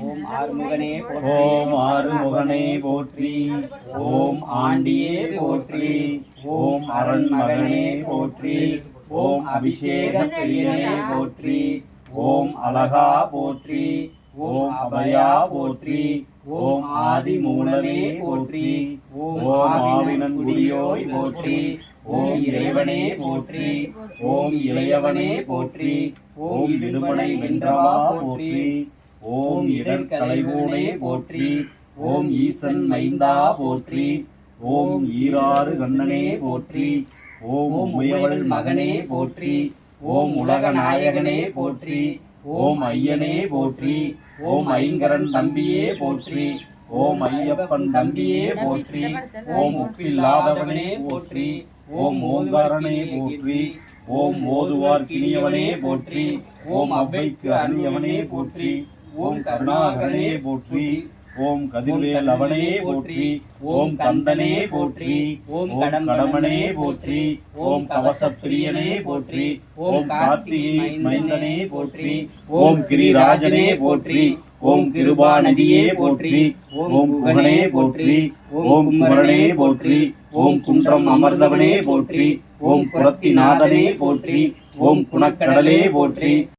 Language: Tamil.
ஓம் ஆறுமுகனே ஓம் ஆறுமுகனே போற்றி. ஓம் ஆண்டியே போற்றி. ஓம் அரண்மகனே போற்றி. ஓம் அபிஷேக பிரியனே போற்றி. ஓம் அழகா போற்றி. ஓம் அபயா போற்றி. ஓம் ஆதி மூலமே போற்றி. ஓம் ஆவினன் குடியோய் போற்றி. ஓம் இறைவனே போற்றி. ஓம் இளையவனே போற்றி. ஓம் விடுமனை வென்றவா போற்றி. ஓம் இடர்களைவோனே போற்றி. ஓம் ஈசன் மைந்தா போற்றி. ஓம் ஈராறு கண்ணனே போற்றி. ஓம் உமையவள் மகனே போற்றி. ஓம் உலக நாயகனே போற்றி. ஓம் ஐயனே போற்றி. ஓம் ஐங்கரன் தம்பியே போற்றி. ஓம் ஐயப்பன் தம்பியே போற்றி. ஓம் ஒப்பில்லாதவனே போற்றி. ஓம் ஓங்காரனே போற்றி. ஓம் ஓதுவார் கிணியவனே போற்றி. ஓம் அவ்வைக்கு அணியவனே போற்றி. ஓம் கருணாகரனே போற்றி. ஓம் கதிர்வேல் அவனே போற்றி. ஓம் கந்தனே போற்றி. ஓம் கடமனே போற்றி. ஓம் கவசப்பிரியனே போற்றி. ஓம் கார்த்திகை மைந்தனே போற்றி. ஓம் கிரிராஜனே போற்றி. ஓம் கிருபாநதியே போற்றி. ஓம் குகனே போற்றி. ஓம் குமரனே போற்றி. ஓம் குன்றம் அமர்ந்தவனே போற்றி. ஓம் குரத்திநாதனே போற்றி. ஓம் குணக்கடலே போற்றி.